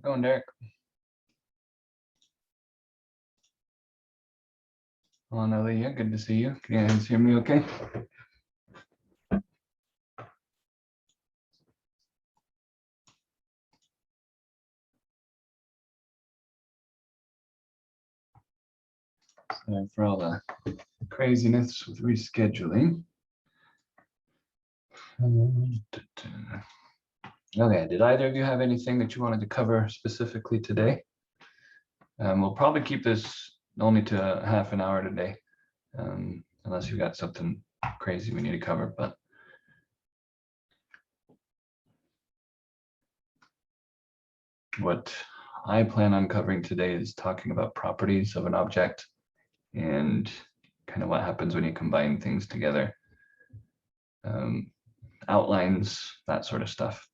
going, Derek? Oh, Leah, good to see you. Can you guys hear me okay? Sorry for all the craziness with rescheduling. Okay, did either of you have anything that you wanted to cover specifically today? We'll probably keep this only to half an hour today, unless you've got something crazy we need to cover. But what I plan on covering today is talking about properties of an object and kind of what happens when you combine things together, outlines, that sort of stuff.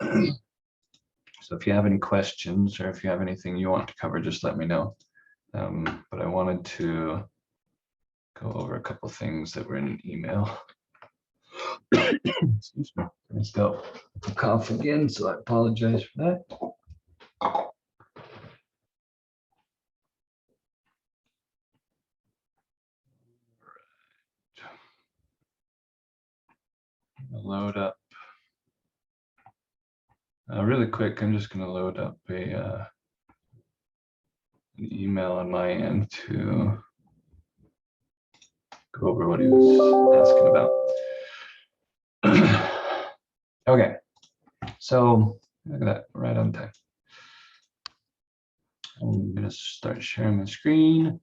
So if you have any questions or if you have anything you want to cover, just let me know. But I wanted to go over a couple things that were in an email. Excuse me. I still cough again, so I apologize for that. Load up. Really quick, I'm just going to load up an email on my end to go over what he was asking about. Okay, so look at that, right on time. I'm going to start sharing my screen.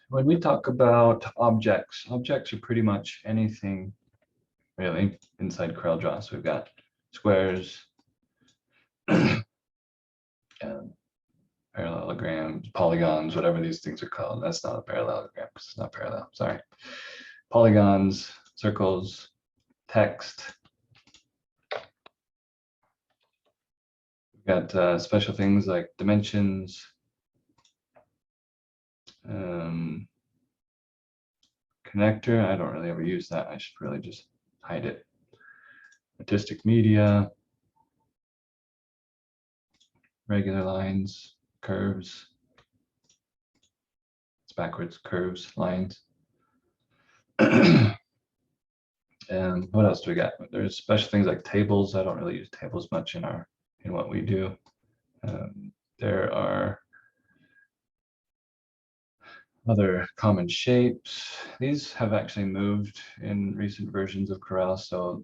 When we talk about objects are pretty much anything really inside CorelDRAW. So we've got squares, parallelograms, polygons, whatever these things are called. That's not a parallelogram because it's not parallel, sorry. Polygons, circles, text. We've got special things like dimensions, connector. I don't really ever use that. I should really just hide it. Artistic media, regular lines, curves. It's backwards, curves, lines. And what else do we got? There's special things like tables. I don't really use tables much in what we do. There are other common shapes. These have actually moved in recent versions of Corel. So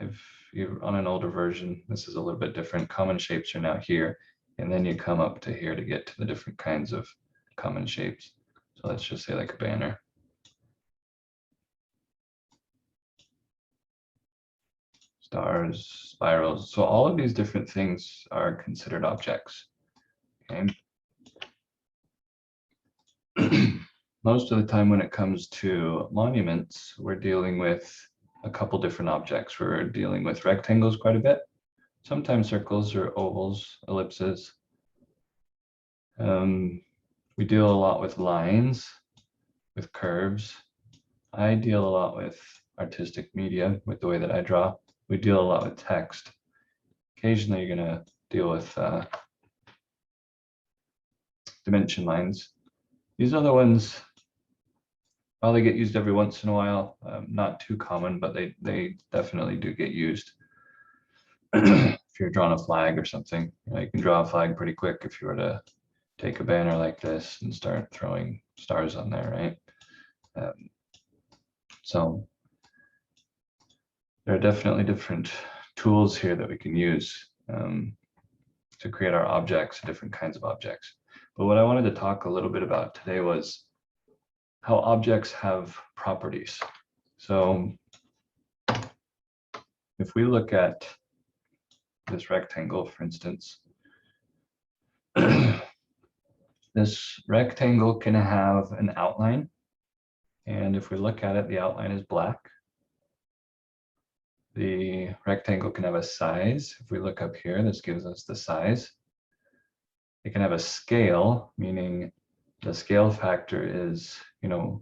if you're on an older version, this is a little bit different. Common shapes are now here, and then you come up to here to get to the different kinds of common shapes. So let's just say like a banner. Stars, spirals. So all of these different things are considered objects. Okay. Most of the time when it comes to monuments, we're dealing with a couple different objects. We're dealing with rectangles quite a bit, sometimes circles or ovals, ellipses. We deal a lot with lines, with curves. I deal a lot with artistic media, with the way that I draw. We deal a lot with text. Occasionally you're going to deal with dimension lines. These other ones, while they get used every once in a while, not too common, but they definitely do get used. If you're drawing a flag or something, you can draw a flag pretty quick if you were to take a banner like this and start throwing stars on there, right? So there are definitely different tools here that we can use to create our objects, different kinds of objects. But what I wanted to talk a little bit about today was how objects have properties. So if we look at this rectangle, for instance, this rectangle can have an outline. And if we look at it, the outline is black. The rectangle can have a size. If we look up here, this gives us the size. It can have a scale, meaning the scale factor is,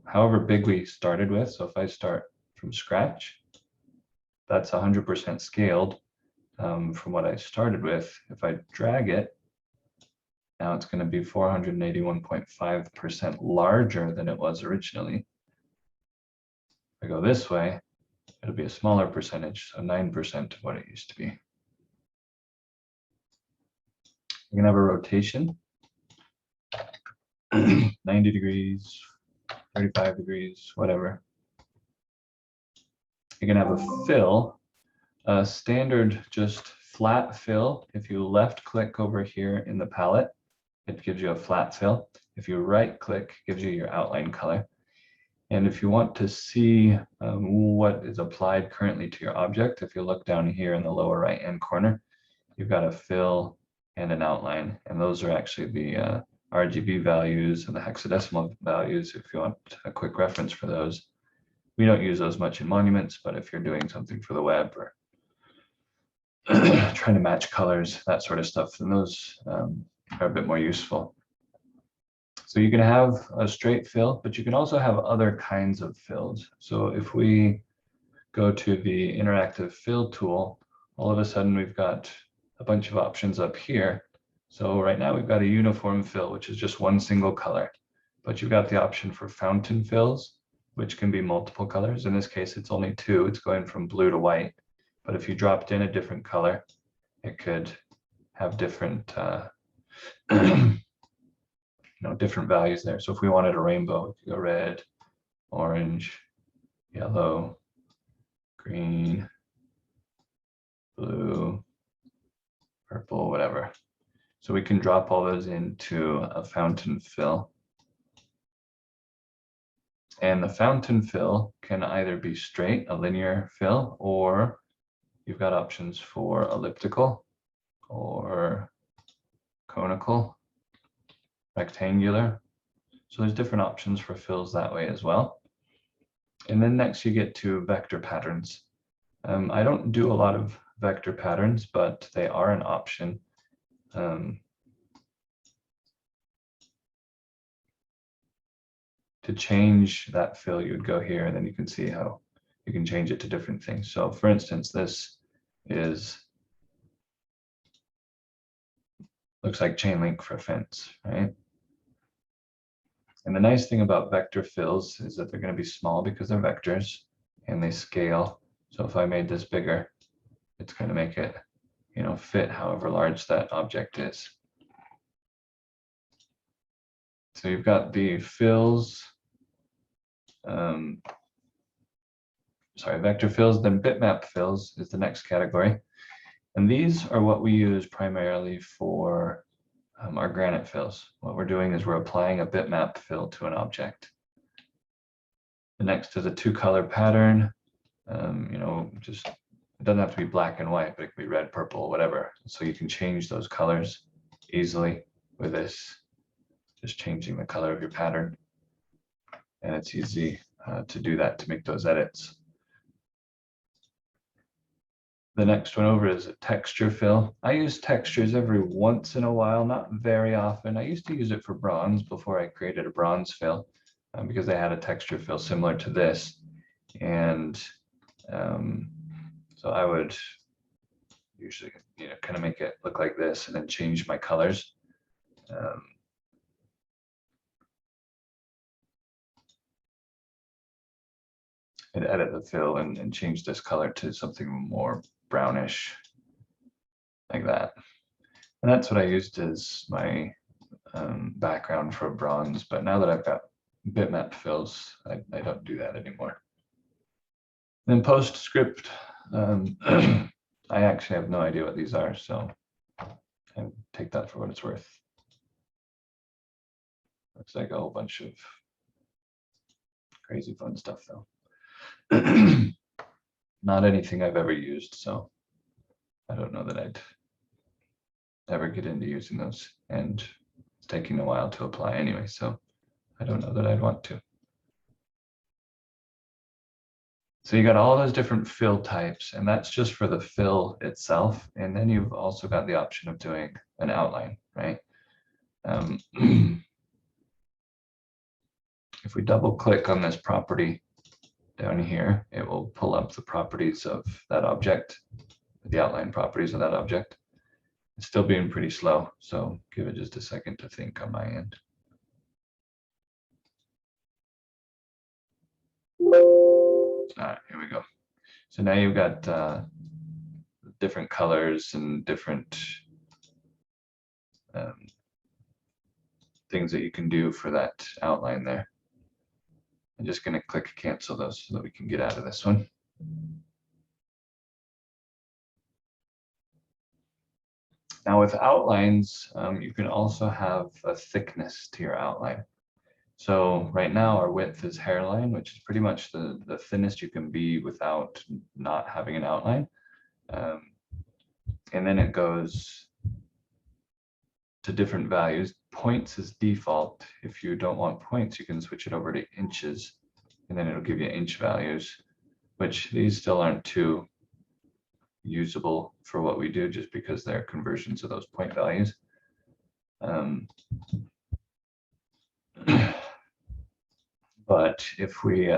however big we started with. So if I start from scratch, that's 100% scaled from what I started with. If I drag it, now it's going to be 481.5% larger than it was originally. If I go this way, it'll be a smaller percentage, so 9% of what it used to be. You can have a rotation, 90 degrees, 35 degrees, whatever. You can have a fill, a standard just flat fill. If you left click over here in the palette, it gives you a flat fill. If you right click, it gives you your outline color. And if you want to see what is applied currently to your object, if you look down here in the lower right hand corner, you've got a fill and an outline. And those are actually the RGB values and the hexadecimal values if you want a quick reference for those. We don't use those much in monuments, but if you're doing something for the web or trying to match colors, that sort of stuff, then those are a bit more useful. So you can have a straight fill, but you can also have other kinds of fills. So if we go to the interactive fill tool, all of a sudden we've got a bunch of options up here. So right now we've got a uniform fill, which is just one single color, but you've got the option for fountain fills, which can be multiple colors. In this case, it's only two. It's going from blue to white. But if you dropped in a different color, it could have different different values there. So if we wanted a rainbow, we could go red, orange, yellow, green, blue, purple, whatever. So we can drop all those into a fountain fill. And the fountain fill can either be straight, a linear fill, or you've got options for elliptical or conical, rectangular. So there's different options for fills that way as well. And then next you get to vector patterns. I don't do a lot of vector patterns, but they are an option. To change that fill, you would go here and then you can see how you can change it to different things. So for instance, this looks like chain link for a fence, right? And the nice thing about vector fills is that they're going to be small because they're vectors and they scale. So if I made this bigger, it's going to make it, fit however large that object is. So you've got the fills, vector fills, then bitmap fills is the next category. And these are what we use primarily for our granite fills. What we're doing is we're applying a bitmap fill to an object. The next is a two-color pattern. Just it doesn't have to be black and white, but it can be red, purple, whatever. So you can change those colors easily with this, just changing the color of your pattern. And it's easy to do that, to make those edits. The next one over is a texture fill. I use textures every once in a while, not very often. I used to use it for bronze before I created a bronze fill because they had a texture fill similar to this. And so I would usually, kind of make it look like this and then change my colors. And edit the fill and change this color to something more brownish, like that. And that's what I used as my background for bronze. But now that I've got bitmap fills, I don't do that anymore. Then PostScript, I actually have no idea what these are, so I take that for what it's worth. Looks like a whole bunch of crazy fun stuff though. Not anything I've ever used, so I don't know that I'd ever get into using those, and it's taking a while to apply anyway, so I don't know that I'd want to. So you got all those different fill types, and that's just for the fill itself. And then you've also got the option of doing an outline, right? If we double click on this property down here, it will pull up the properties of that object, the outline properties of that object. It's still being pretty slow, so give it just a second to think on my end. All right, here we go. So now you've got different colors and different things that you can do for that outline there. I'm just going to click cancel those so that we can get out of this one. Now with outlines, you can also have a thickness to your outline. So right now our width is hairline, which is pretty much the thinnest you can be without not having an outline. And then it goes to different values. Points is default. If you don't want points, you can switch it over to inches, and then it'll give you inch values, which these still aren't too usable for what we do, just because they're conversions of those point values. But if we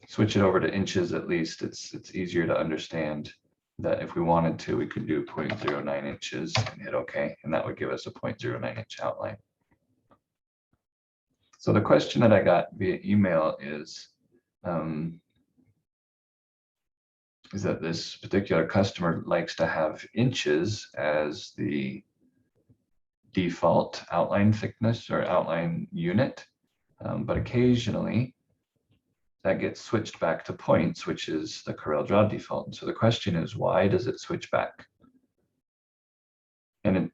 switch it over to inches, at least it's easier to understand that if we wanted to, we could do 0.09 inches and hit OK, and that would give us a 0.09 inch outline. So the question that I got via email is that this particular customer likes to have inches as the default outline thickness or outline unit, but occasionally that gets switched back to points, which is the CorelDRAW default. And so the question is, why does it switch back? And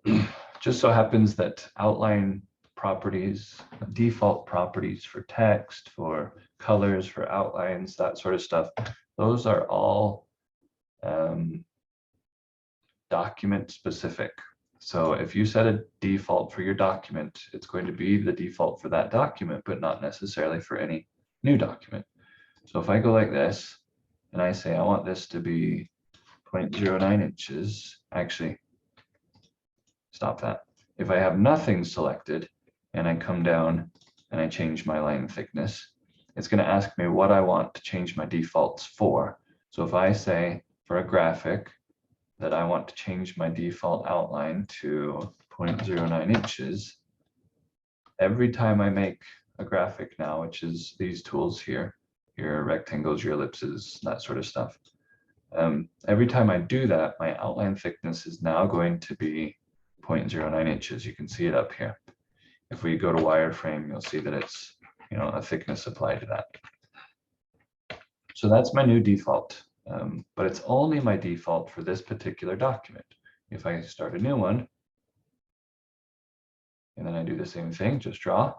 it just so happens that outline properties, default properties for text, for colors, for outlines, that sort of stuff, those are all document specific. So if you set a default for your document, it's going to be the default for that document, but not necessarily for any new document. So if I go like this and I say I want this to be 0.09 inches, actually stop that. If I have nothing selected and I come down and I change my line thickness, it's going to ask me what I want to change my defaults for. So if I say for a graphic that I want to change my default outline to 0.09 inches, every time I make a graphic now, which is these tools here, your rectangles, your ellipses, that sort of stuff. Every time I do that, my outline thickness is now going to be 0.09 inches. You can see it up here. If we go to wireframe, you'll see that it's, a thickness applied to that. So that's my new default, but it's only my default for this particular document. If I start a new one, and then I do the same thing, just draw,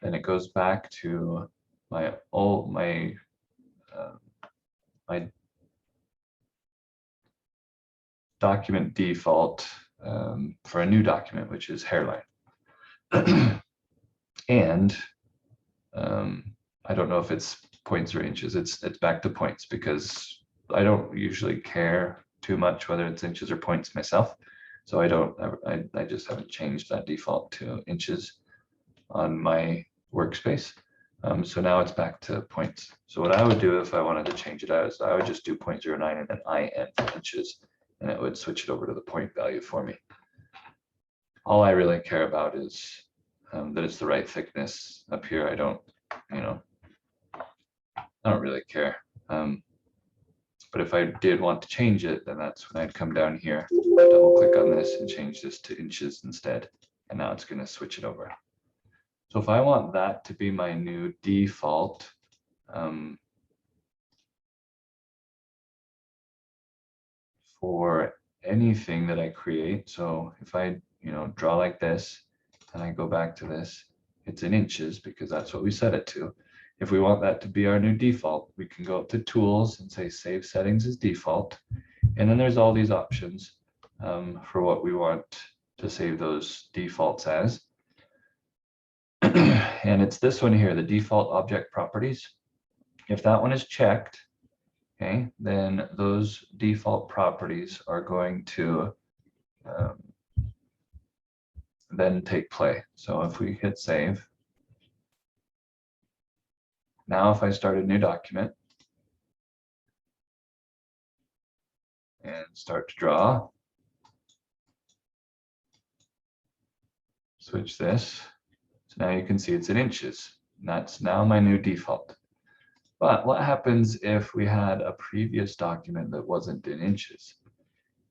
then it goes back to my document default for a new document, which is hairline. And I don't know if it's points or inches. It's back to points, because I don't usually care too much whether it's inches or points myself. So I just haven't changed that default to inches on my workspace. So now it's back to points. So what I would do if I wanted to change it out is I would just do 0.09 and then IN for inches, and it would switch it over to the point value for me. All I really care about is that it's the right thickness up here. I don't really care. But if I did want to change it, then that's when I'd come down here, double click on this and change this to inches instead. And now it's going to switch it over. So if I want that to be my new default, for anything that I create, so if I draw like this and I go back to this, it's in inches because that's what we set it to. If we want that to be our new default, we can go up to tools and say save settings as default. And then there's all these options for what we want to save those defaults as. And it's this one here, the default object properties. If that one is checked, okay, then those default properties are going to then take play. So if we hit save, now if I start a new document and start to draw, switch this. So now you can see it's in inches. And that's now my new default. But what happens if we had a previous document that wasn't in inches?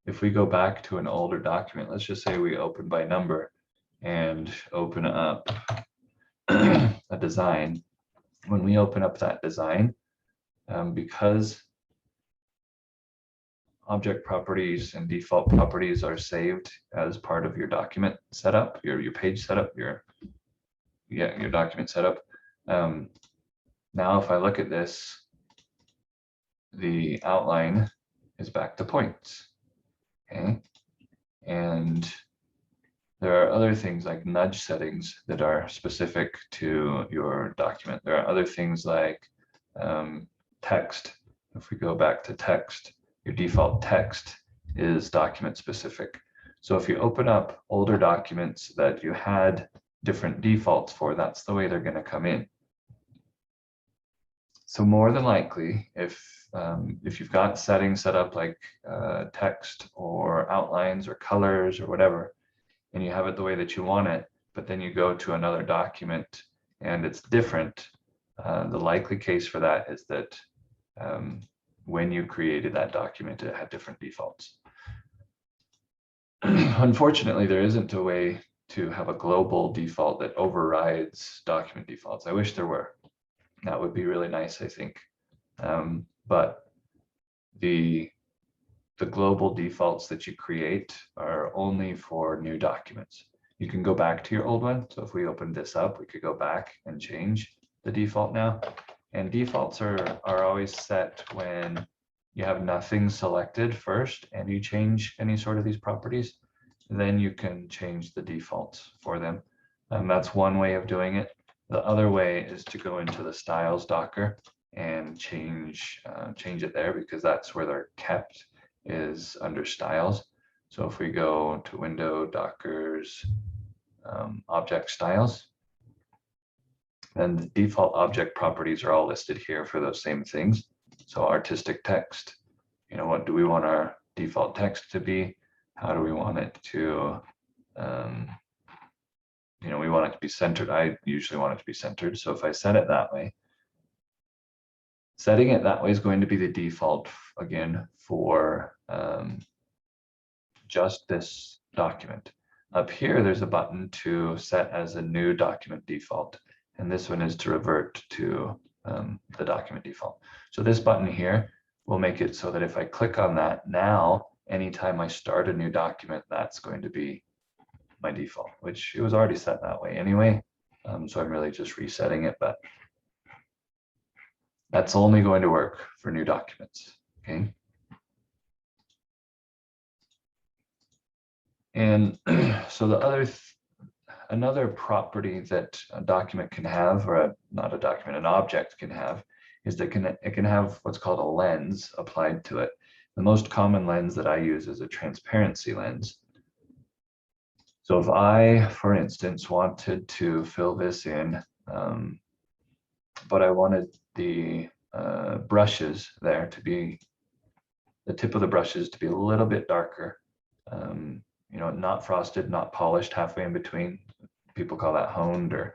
If we go back to an older document, let's just say we open by number and open up a design. When we open up that design, because object properties and default properties are saved as part of your document setup, your page setup, your document setup. Now, if I look at this, the outline is back to points. Okay, and there are other things like nudge settings that are specific to your document. There are other things like text. If we go back to text, your default text is document specific. So if you open up older documents that you had different defaults for, that's the way they're going to come in. So more than likely, if you've got settings set up like text or outlines or colors or whatever, and you have it the way that you want it, but then you go to another document and it's different, the likely case for that is that when you created that document, it had different defaults. Unfortunately, there isn't a way to have a global default that overrides document defaults. I wish there were. That would be really nice, I think. But the global defaults that you create are only for new documents. You can go back to your old one. So if we open this up, we could go back and change the default now. And defaults are always set when you have nothing selected first and you change any sort of these properties, then you can change the defaults for them. And that's one way of doing it. The other way is to go into the styles Docker and change it there, because that's where they're kept, is under styles. So if we go to Window, Docker's object styles, then the default object properties are all listed here for those same things. So artistic text, what do we want our default text to be? How do we want it to, we want it to be centered. I usually want it to be centered. So if I set it that way, setting it that way is going to be the default again for just this document. Up here, there's a button to set as a new document default. And this one is to revert to the document default. So this button here will make it so that if I click on that now, anytime I start a new document, that's going to be my default, which it was already set that way anyway. So I'm really just resetting it, but that's only going to work for new documents, okay? And so the another property that a document can have, or not a document, an object can have, is that it can have what's called a lens applied to it. The most common lens that I use is a transparency lens. So if I, for instance, wanted to fill this in, but I wanted the brushes there to be, the tip of the brushes to be a little bit darker, not frosted, not polished, halfway in between. People call that honed or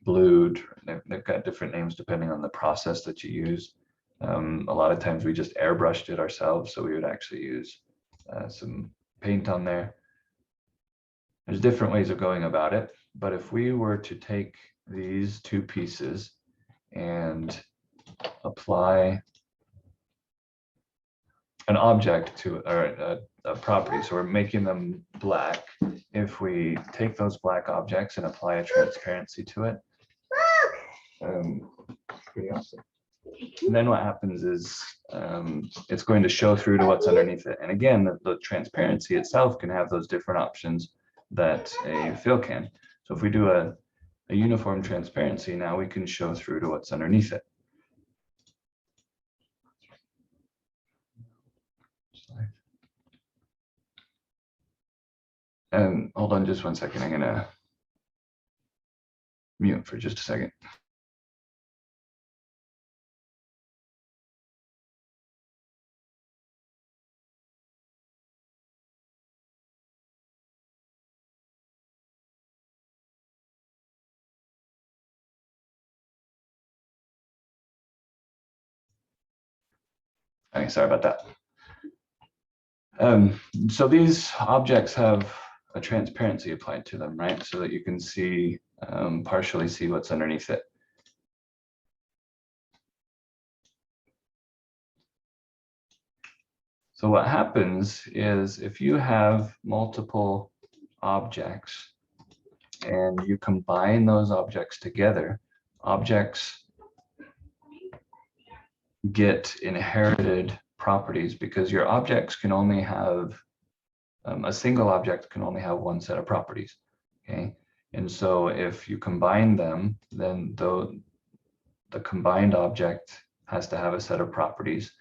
blued. They've got different names depending on the process that you use. A lot of times we just airbrushed it ourselves, so we would actually use some paint on there. There's different ways of going about it, but if we were to take these two pieces and apply an object to, or a property, so we're making them black. If we take those black objects and apply a transparency to it, pretty awesome. And then what happens is it's going to show through to what's underneath it. And again, the transparency itself can have those different options that a fill can. So if we do a uniform transparency, now we can show through to what's underneath it. And hold on just one second. I'm gonna mute for just a second. Okay, sorry about that. So these objects have a transparency applied to them, right? So that you can see, partially see what's underneath it. So what happens is if you have multiple objects and you combine those objects together, objects get inherited properties because your objects can only have, a single object can only have one set of properties, okay? And so if you combine them, then the combined object has to have a set of properties.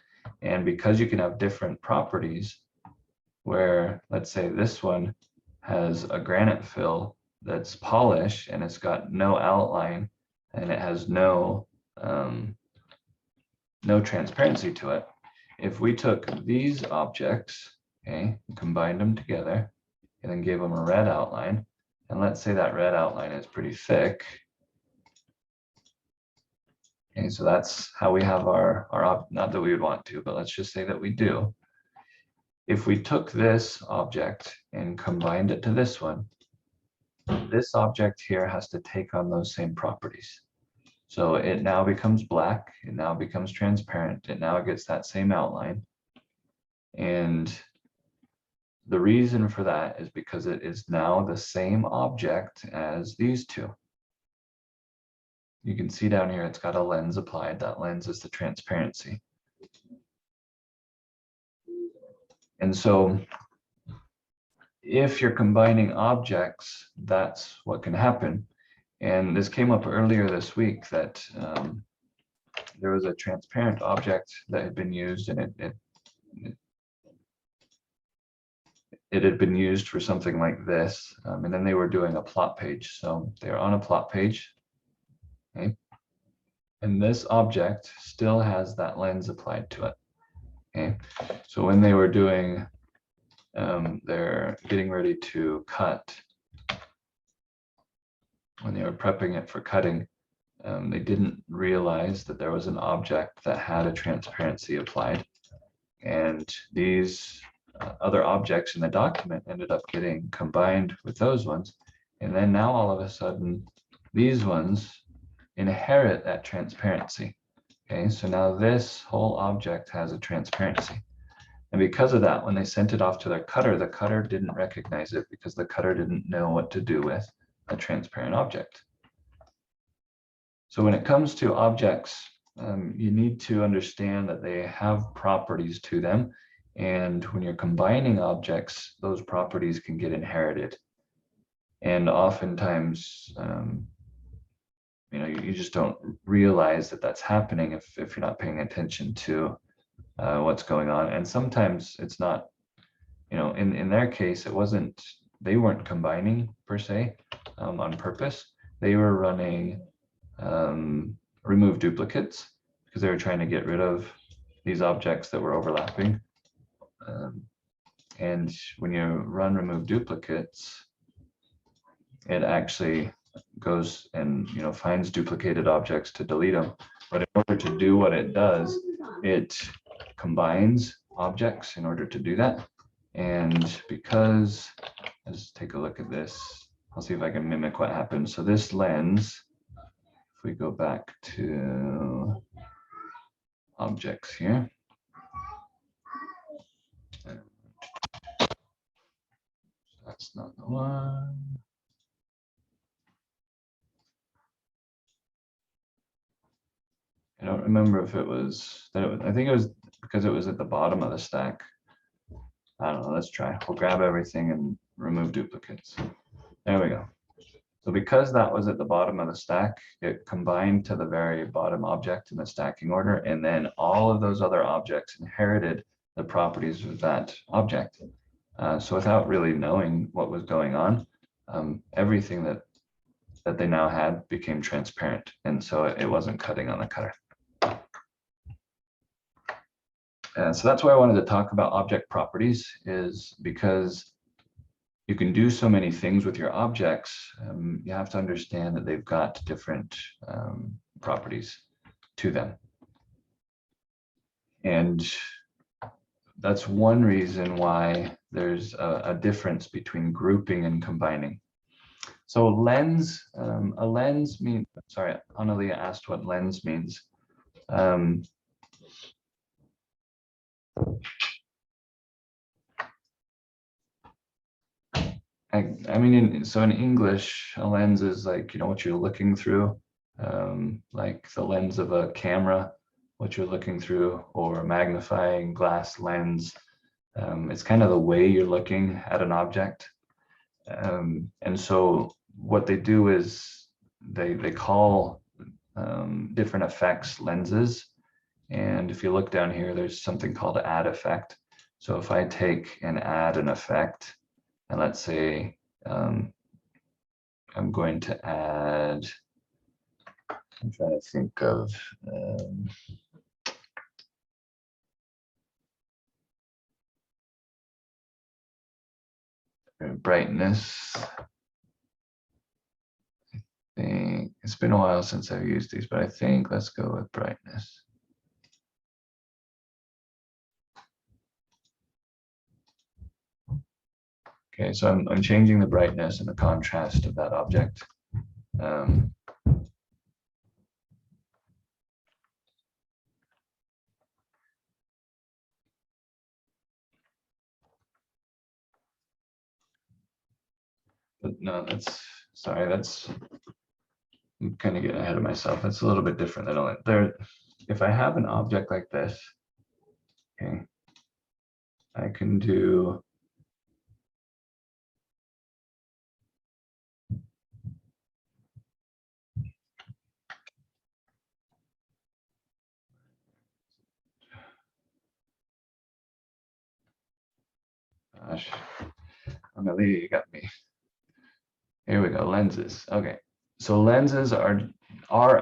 And because you can have different properties, where let's say this one has a granite fill that's polished and it's got no outline and it has no transparency to it. If we took these objects, okay, and combined them together and then gave them a red outline, and let's say that red outline is pretty thick. Okay, so that's how we have our not that we would want to, but let's just say that we do. If we took this object and combined it to this one, this object here has to take on those same properties. So it now becomes black, it now becomes transparent, it now gets that same outline. And the reason for that is because it is now the same object as these two. You can see down here, it's got a lens applied. That lens is the transparency. And so if you're combining objects, that's what can happen. And this came up earlier this week that there was a transparent object that had been used, and it had been used for something like this. And then they were doing a plot page. So they're on a plot page. Okay. And this object still has that lens applied to it. Okay. So when they were doing, they're getting ready to cut, when they were prepping it for cutting, they didn't realize that there was an object that had a transparency applied. And these other objects in the document ended up getting combined with those ones. And then now all of a sudden, these ones inherit that transparency. Okay, so now this whole object has a transparency. And because of that, when they sent it off to their cutter, the cutter didn't recognize it because the cutter didn't know what to do with a transparent object. So when it comes to objects, you need to understand that they have properties to them. And when you're combining objects, those properties can get inherited. And oftentimes, you just don't realize that that's happening if you're not paying attention to what's going on. And sometimes it's not, in their case, they weren't combining per se on purpose. They were running remove duplicates because they were trying to get rid of these objects that were overlapping. And when you run remove duplicates, it actually goes and finds duplicated objects to delete them. But in order to do what it does, it combines objects in order to do that. And because, let's take a look at this. I'll see if I can mimic what happens. So this lens, if we go back to objects here. That's not the one. I don't remember if it was that. I think it was because it was at the bottom of the stack. I don't know. Let's try. We'll grab everything and remove duplicates. There we go. So because that was at the bottom of the stack, it combined to the very bottom object in the stacking order, and then all of those other objects inherited the properties of that object. So without really knowing what was going on, everything that they now had became transparent, and so it wasn't cutting on the cutter. And so that's why I wanted to talk about object properties, is because you can do so many things with your objects. You have to understand that they've got different properties to them. And that's one reason why there's a difference between grouping and combining. So lens, a lens means, sorry, Analia asked what lens means. I mean, so in English, a lens is like, what you're looking through, like the lens of a camera, what you're looking through, or a magnifying glass lens. It's kind of the way you're looking at an object. And so what they do is they call different effects lenses. And if you look down here, there's something called add effect. So if I take and add an effect, and let's say I'm going to add, I'm trying to think of brightness. I think it's been a while since I've used these, but I think let's go with brightness. Okay, so I'm changing the brightness and the contrast of that object. But no, sorry, I'm kind of getting ahead of myself. That's a little bit different than there. If I have an object like this, okay, I can do gosh, Amelie, you got me. Here we go, lenses. Okay, so lenses are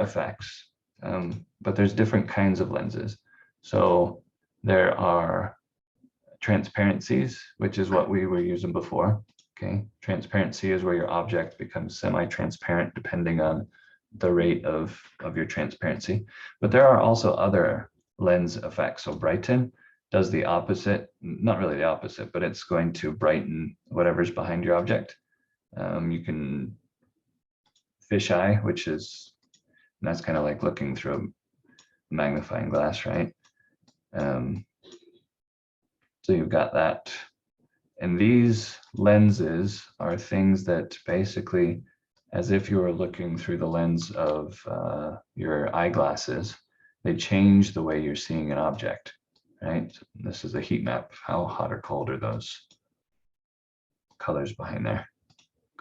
effects, but there's different kinds of lenses. So there are transparencies, which is what we were using before. Okay, transparency is where your object becomes semi-transparent depending on the rate of your transparency. But there are also other lens effects. So brighten does the opposite, not really the opposite, but it's going to brighten whatever's behind your object. You can fisheye, which is, that's kind of like looking through a magnifying glass, right? So you've got that. And these lenses are things that basically, as if you were looking through the lens of your eyeglasses, they change the way you're seeing an object, right? This is a heat map. How hot or cold are those colors behind there?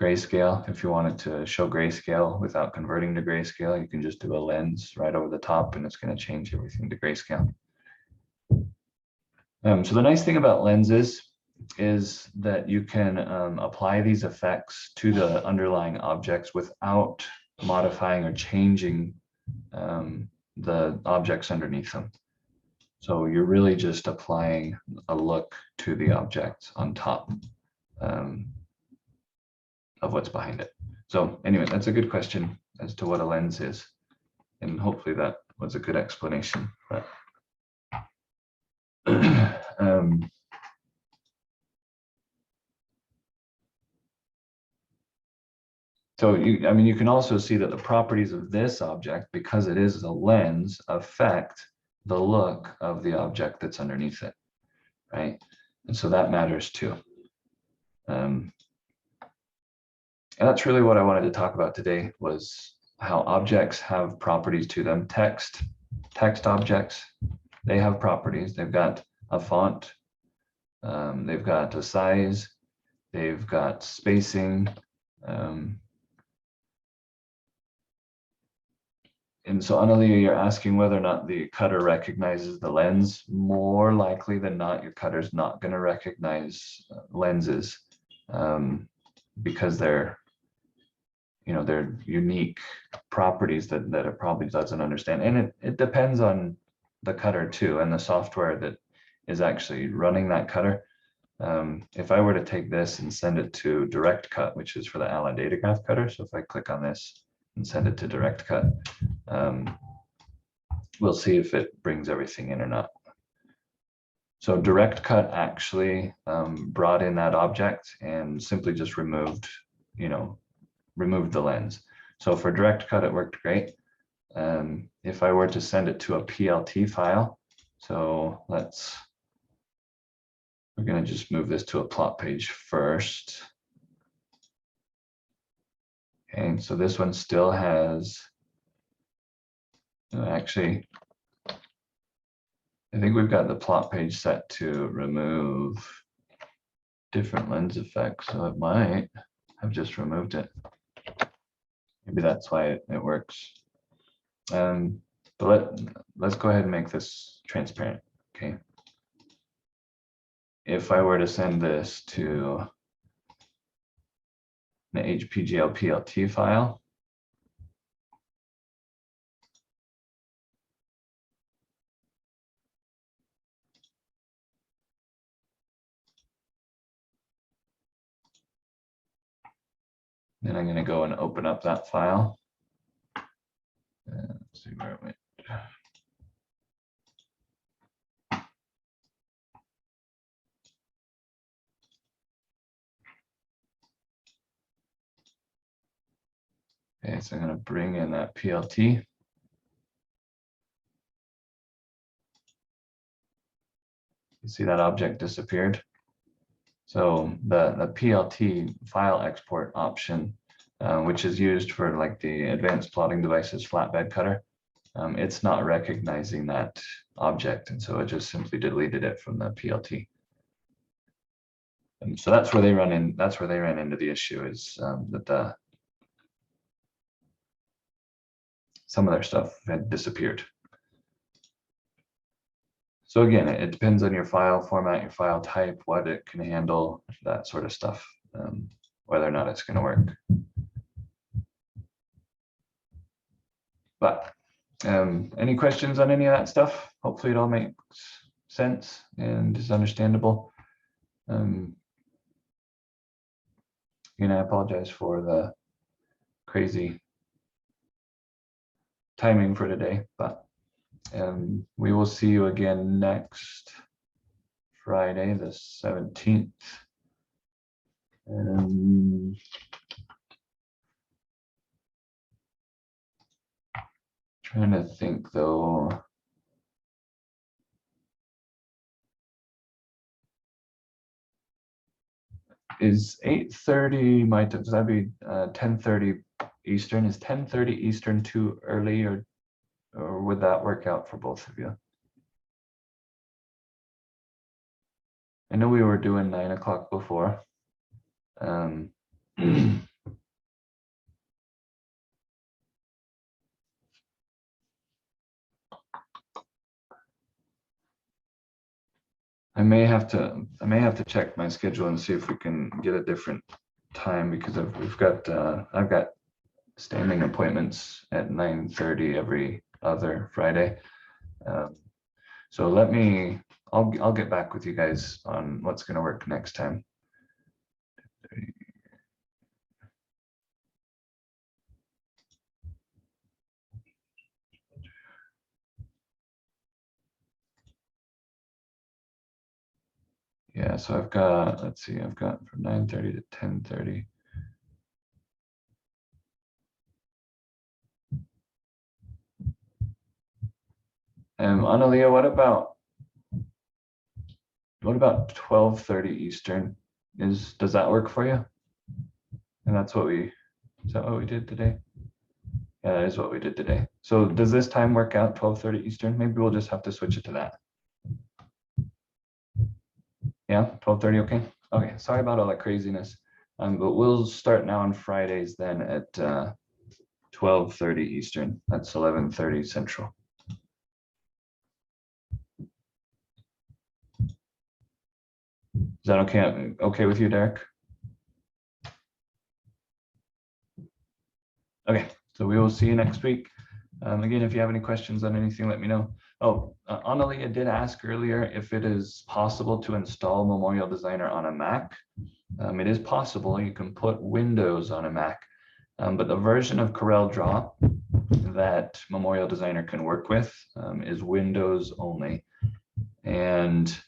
Grayscale, if you wanted to show grayscale without converting to grayscale, you can just do a lens right over the top and it's going to change everything to grayscale. So the nice thing about lenses is that you can apply these effects to the underlying objects without modifying or changing the objects underneath them. So you're really just applying a look to the object on top of what's behind it. So anyway, that's a good question as to what a lens is. And hopefully that was a good explanation. But so you can also see that the properties of this object, because it is a lens, affect the look of the object that's underneath it, right? And so that matters too. And that's really what I wanted to talk about today, was how objects have properties to them. Text objects, they have properties. They've got a font, they've got a size, they've got spacing. And so Analia, you're asking whether or not the cutter recognizes the lens. More likely than not, your cutter's not going to recognize lenses because they're, you know, they're unique properties that it probably doesn't understand. And it depends on the cutter too, and the software that is actually running that cutter. If I were to take this and send it to Direct Cut, which is for the Allen Datagraph cutter, so if I click on this and send it to Direct Cut, we'll see if it brings everything in or not. So Direct Cut actually brought in that object and simply just removed, you know, removed the lens. So for Direct Cut, it worked great. If I were to send it to a PLT file, so we're going to just move this to a plot page first. Okay, so this one still has, actually, I think we've got the plot page set to remove different lens effects, so it might have just removed it. Maybe that's why it works. But let's go ahead and make this transparent, okay? If I were to send this to an HPGL PLT file, then I'm going to go and open up that file. Let's see where it went. Okay, so I'm going to bring in that PLT. You see that object disappeared. So the PLT file export option, which is used for like the advanced plotting devices flatbed cutter, it's not recognizing that object, and so it just simply deleted it from the PLT. And so that's where they run in. That's where they ran into the issue, is that some of their stuff had disappeared. So again, it depends on your file format, your file type, what it can handle, that sort of stuff, whether or not it's going to work. But any questions on any of that stuff? Hopefully it all makes sense and is understandable. Again, I apologize for the crazy timing for today, but we will see you again next Friday, the 17th. Trying to think though. Is 8:30 my time? Does that be 10:30 Eastern? Is 10:30 Eastern too early, or would that work out for both of you? I know we were doing 9 o'clock before. I may have to check my schedule and see if we can get a different time, because I've got standing appointments at 9:30 every other Friday. So I'll get back with you guys on what's going to work next time. Yeah, so I've got, let's see, I've got from 9:30 to 10:30. Analia, what about 12:30 Eastern? Does that work for you? And is that what we did today? Yeah, that is what we did today. So does this time work out, 12:30 Eastern? Maybe we'll just have to switch it to that. Yeah, 12:30, okay? Okay, sorry about all that craziness. But we'll start now on Fridays then at 12:30 Eastern. That's 11:30 Central. Is that okay with you, Derek? Okay, so we will see you next week. Again, if you have any questions on anything, let me know. Oh, Analia did ask earlier if it is possible to install Memorial Designer on a Mac. It is possible. You can put Windows on a Mac, but the version of CorelDRAW that Memorial Designer can work with is Windows only. And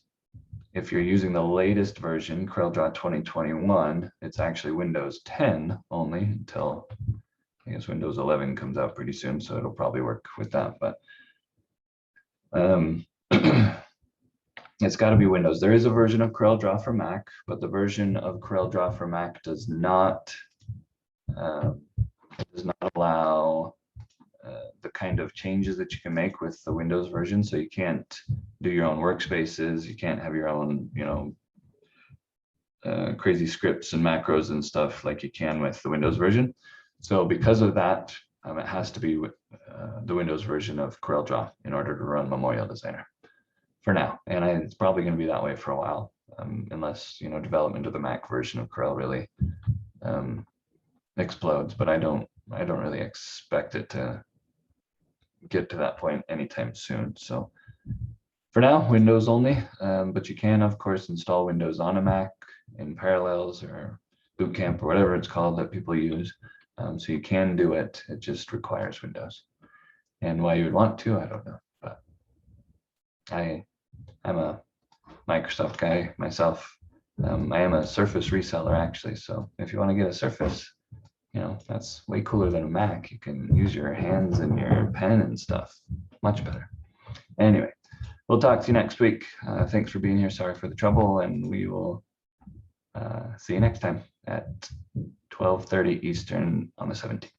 if you're using the latest version, CorelDRAW 2021, it's actually Windows 10 only until I guess Windows 11 comes out pretty soon, so it'll probably work with that. But it's got to be Windows. There is a version of CorelDRAW for Mac, but the version of CorelDRAW for Mac does not allow the kind of changes that you can make with the Windows version. So you can't do your own workspaces. You can't have your own, crazy scripts and macros and stuff like you can with the Windows version. So because of that, it has to be with the Windows version of CorelDRAW in order to run Memorial Designer for now. And it's probably going to be that way for a while, unless, development of the Mac version of Corel really explodes. But I don't really expect it to get to that point anytime soon. So for now, Windows only, but you can, of course, install Windows on a Mac in Parallels or Bootcamp or whatever it's called that people use. So you can do it. It just requires Windows. And why you would want to, I don't know. But I'm a Microsoft guy myself. I am a Surface reseller, actually. So if you want to get a Surface, that's way cooler than a Mac. You can use your hands and your pen and stuff. Much better. Anyway, we'll talk to you next week. Thanks for being here. Sorry for the trouble. And we will see you next time at 12:30 Eastern on the 17th.